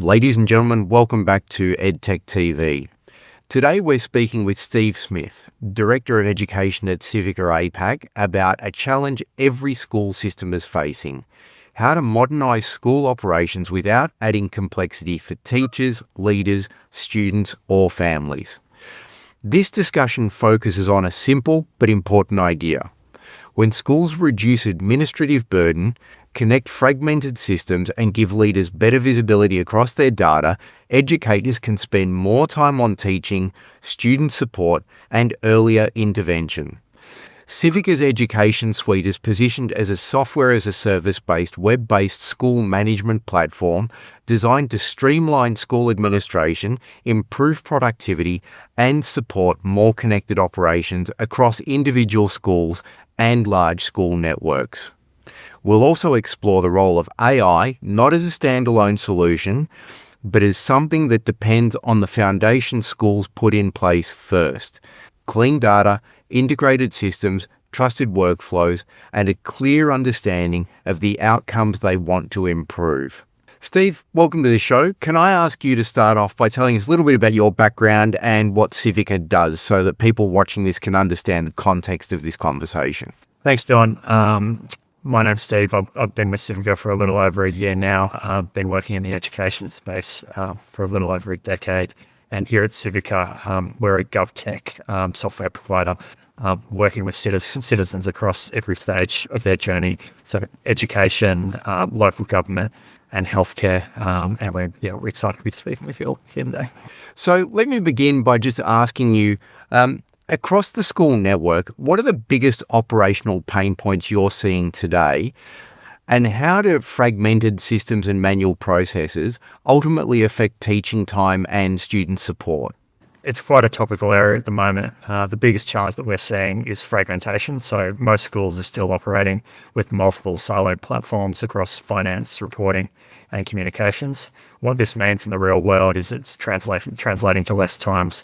Ladies and gentlemen, welcome back to EdTech TV. Today we're speaking with Steve Smith, Director of Education at Civica APAC, about a challenge every school system is facing: how to modernise school operations without adding complexity for teachers, leaders, students or families. This discussion focuses on a simple but important idea. When schools reduce administrative burden, connect fragmented systems and give leaders better visibility across their data, educators can spend more time on teaching, student support and earlier intervention. Civica's Education Suite is positioned as a software-as-a-service-based web-based school management platform designed to streamline school administration, improve productivity and support more connected operations across individual schools and large school networks. We'll also explore the role of AI, not as a standalone solution, but as something that depends on the foundation schools put in place first: clean data, integrated systems, trusted workflows, and a clear understanding of the outcomes they want to improve. Steve, welcome to the show. Can I ask you to start off by telling us a little bit about your background and what Civica does so that people watching this can understand the context of this conversation? Thanks, John. My name's Steve. I've been with Civica for a little over a year now. I've been working in the education space for a little over a decade. And here at Civica, we're a GovTech software provider working with citizens across every stage of their journey. So education, local government and healthcare. And we're excited to be speaking with you all here today. So let me begin by just asking you, across the school network, what are the biggest operational pain points you're seeing today? And how do fragmented systems and manual processes ultimately affect teaching time and student support? It's quite a topical area at the moment. The biggest challenge that we're seeing is fragmentation. So most schools are still operating with multiple siloed platforms across finance, reporting and communications. What this means in the real world is it's translating to less times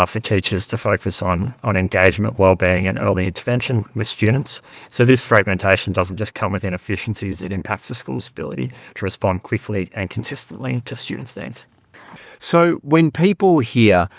for teachers to focus on engagement, wellbeing and early intervention with students. So this fragmentation doesn't just come with inefficiencies, it impacts the school's ability to respond quickly and consistently to students' needs. So when people hear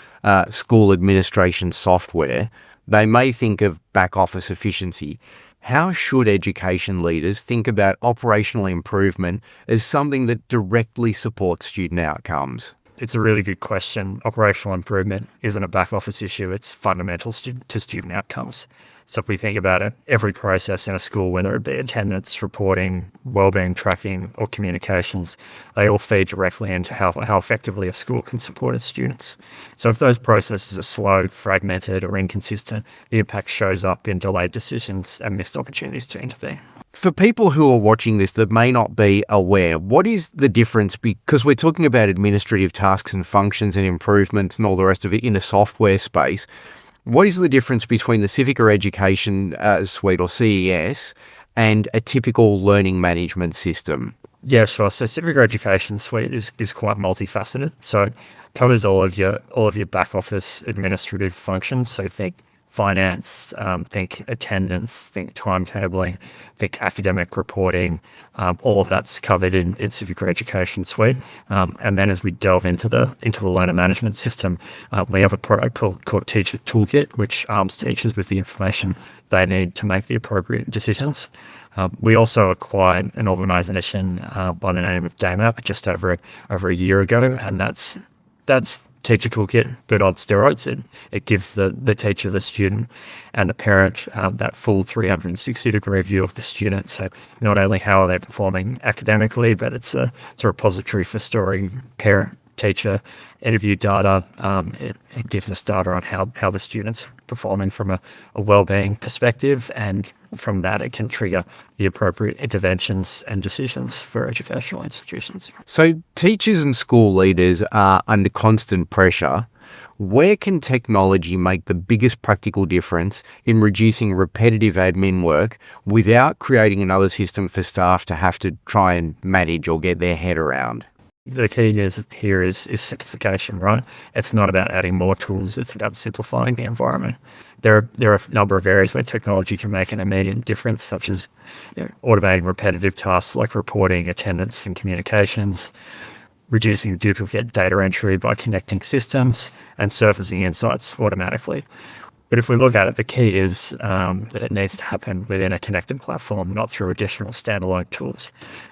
school administration software, they may think of back office efficiency. How should education leaders think about operational improvement as something that directly supports student outcomes? It's a really good question. Operational improvement isn't a back office issue, it's fundamental to student outcomes. So if we think about it, every process in a school, whether it be attendance, reporting, wellbeing tracking or communications, they all feed directly into how effectively a school can support its students. So if those processes are slow, fragmented or inconsistent, the impact shows up in delayed decisions and missed opportunities to intervene. For people who are watching this that may not be aware, what is the difference? Because we're talking about administrative tasks and functions and improvements and all the rest of it in a software space. What is the difference between the Civica Education Suite or CES and a typical learning management system? Yeah, sure. So Civica Education Suite is quite multifaceted. So it covers all of your back office administrative functions. So think finance, think attendance, think timetabling, think academic reporting. All of that's covered in Civica Education Suite. And then as we delve into the learner management system, we have a product called Teacher Toolkit, which arms teachers with the information they need to make the appropriate decisions. We also acquired an organisation by the name of DAMAP just over a year ago, and that's Teacher Toolkit, but on steroids. It gives the teacher, the student, and the parent that full 360-degree view of the student. So not only how are they performing academically, but it's a repository for storing parent, teacher, interview data. It gives us data on how the student's performing from a wellbeing perspective, and from that it can trigger the appropriate interventions and decisions for educational institutions. So teachers and school leaders are under constant pressure. Where can technology make the biggest practical difference in reducing repetitive admin work without creating another system for staff to have to try and manage or get their head around? The key here is simplification, right? It's not about adding more tools, it's about simplifying the environment. There are a number of areas where technology can make an immediate difference, such as automating repetitive tasks like reporting, attendance and communications, reducing duplicate data entry by connecting systems, and surfacing insights automatically. But if we look at it, the key is that it needs to happen within a connected platform, not through additional standalone tools.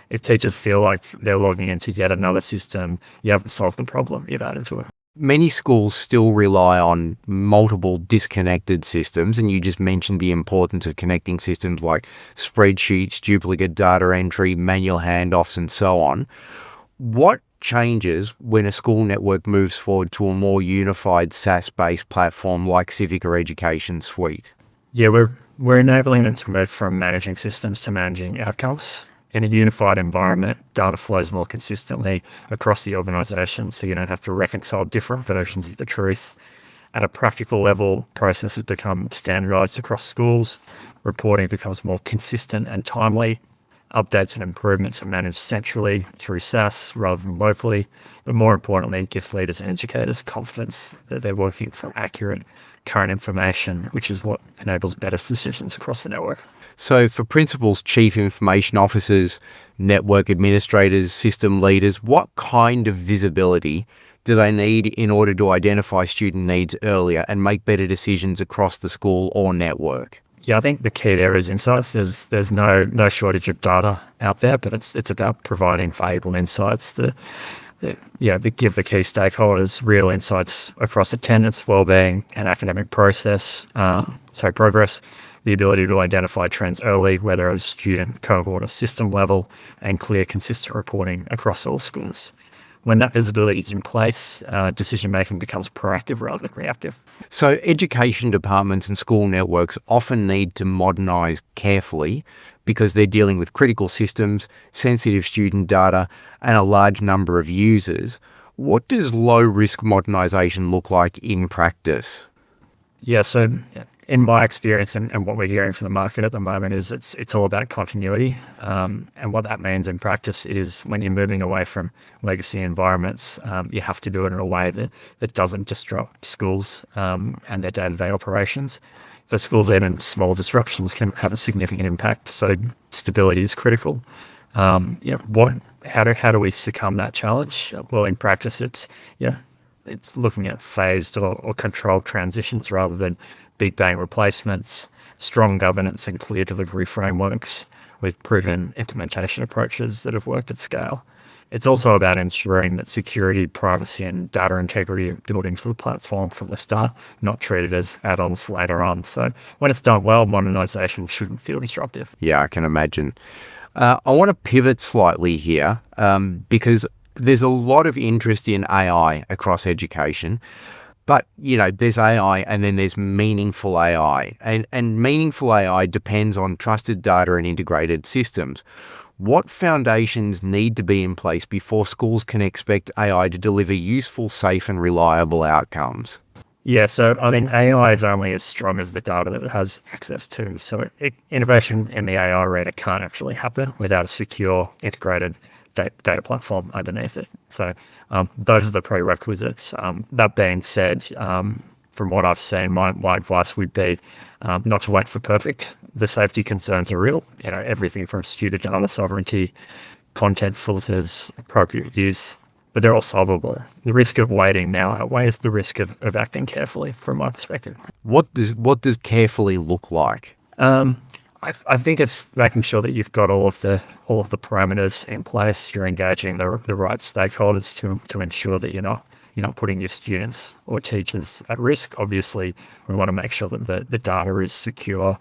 If teachers feel like they're logging into yet another system, you haven't solved the problem you've added to it. Many schools still rely on multiple disconnected systems, and you just mentioned the importance of connecting systems like spreadsheets, duplicate data entry, manual handoffs, and so on. What changes when a school network moves forward to a more unified SaaS-based platform like Civica Education Suite? Yeah, we're enabling them to move from managing systems to managing outcomes. In a unified environment, data flows more consistently across the organization, so you don't have to reconcile different versions of the truth. At a practical level, processes become standardized across schools, reporting becomes more consistent and timely, updates and improvements are managed centrally through SaaS rather than locally, but more importantly, it gives leaders and educators confidence that they're working from accurate, current information, which is what enables better decisions across the network. So for principals, chief information officers, network administrators, system leaders, what kind of visibility do they need in order to identify student needs earlier and make better decisions across the school or network? Yeah, I think the key there is insights. There's no shortage of data out there, but it's about providing valuable insights that give the key stakeholders real insights across attendance, wellbeing, and academic progress. The ability to identify trends early, whether at a student, cohort, or system level, and clear, consistent reporting across all schools. When that visibility is in place, decision-making becomes proactive rather than reactive. So education departments and school networks often need to modernise carefully because they're dealing with critical systems, sensitive student data, and a large number of users. What does low-risk modernisation look like in practice? Yeah, so in my experience and what we're hearing from the market at the moment is it's all about continuity. And what that means in practice is when you're moving away from legacy environments, you have to do it in a way that doesn't disrupt schools and their day-to-day operations. For schools, even small disruptions can have a significant impact. So stability is critical. How do we succumb that challenge? Well, in practice, it's looking at phased or controlled transitions rather than big bang replacements, strong governance and clear delivery frameworks with proven implementation approaches that have worked at scale. It's also about ensuring that security, privacy, and data integrity are built into the platform from the start, not treated as add-ons later on. So when it's done well, modernization shouldn't feel disruptive. Yeah, I can imagine. I want to pivot slightly here because there's a lot of interest in AI across education. But, there's AI and then there's meaningful AI. And meaningful AI depends on trusted data and integrated systems. What foundations need to be in place before schools can expect AI to deliver useful, safe, and reliable outcomes? Yeah, so AI is only as strong as the data that it has access to. So innovation in the AI arena can't actually happen without a secure, integrated data platform underneath it. So those are the prerequisites. That being said, from what I've seen, my advice would be not to wait for perfect. The safety concerns are real. Everything from student data sovereignty, content filters, appropriate use, but they're all solvable. The risk of waiting now outweighs the risk of acting carefully, from my perspective. What does carefully look like? I think it's making sure that you've got all of the parameters in place. You're engaging the right stakeholders to ensure that you're not putting your students or teachers at risk. Obviously, we want to make sure that the data is secure.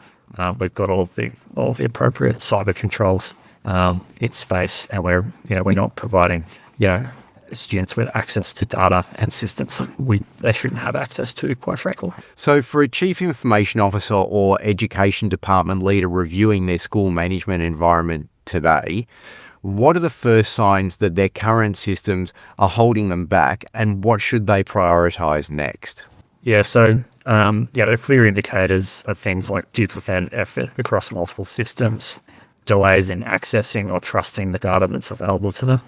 We've got all of the appropriate cyber controls in space, and we're not providing students with access to data and systems they shouldn't have access to, quite frankly. So for a chief information officer or education department leader reviewing their school management environment today, what are the first signs that their current systems are holding them back, and what should they prioritize next? Yeah, so the clear indicators are things like duplicated effort across multiple systems, delays in accessing or trusting the data that's available to them,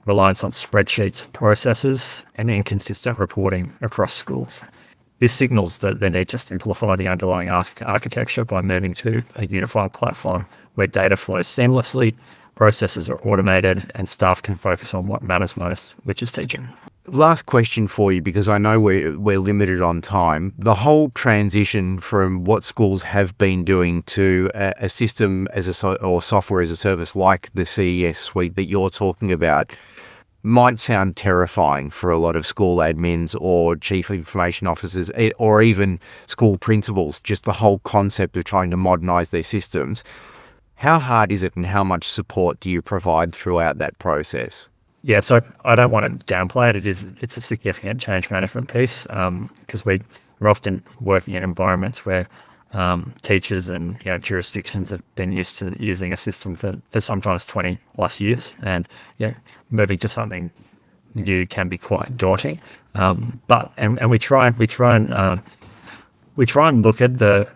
reliance on spreadsheets, processes, and inconsistent reporting across schools. This signals that they need to simplify the underlying architecture by moving to a unified platform where data flows seamlessly, processes are automated, and staff can focus on what matters most, which is teaching. Last question for you, because I know we're limited on time. The whole transition from what schools have been doing to a system or software as a service like the CES suite that you're talking about might sound terrifying for a lot of school admins or chief information officers or even school principals, just the whole concept of trying to modernize their systems. How hard is it, and how much support do you provide throughout that process? Yeah, so I don't want to downplay it. It's a significant change management piece because we're often working in environments where teachers and jurisdictions have been used to using a system for sometimes 20 plus years, and moving to something new can be quite daunting. But we try and look at the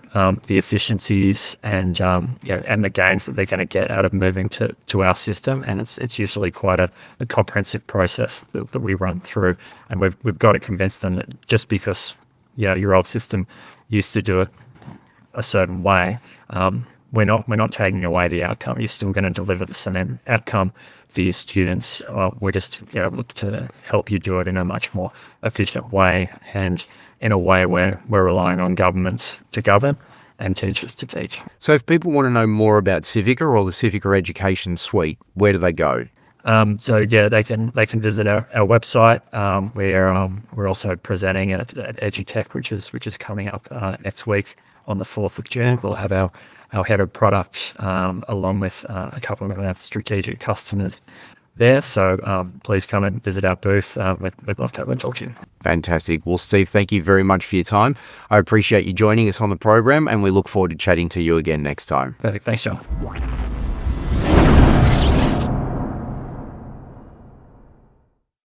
efficiencies and and the gains that they're going to get out of moving to our system, and it's usually quite a comprehensive process that we run through, and we've got to convince them that just because your old system used to do it a certain way, we're not taking away the outcome. You're still going to deliver the same outcome for your students. We're just look to help you do it in a much more efficient way, and in a way where we're relying on governments to govern and teachers to teach. So if people want to know more about Civica or the Civica Education Suite, where do they go? They can visit our website. We're also presenting at EdTech, which is coming up next week on the 4th of June. We'll have our head of product along with a couple of our strategic customers there. So please come and visit our booth. We'd love to have a talk to you. Fantastic. Well, Steve, thank you very much for your time. I appreciate you joining us on the program, and we look forward to chatting to you again next time. Perfect. Thanks, John.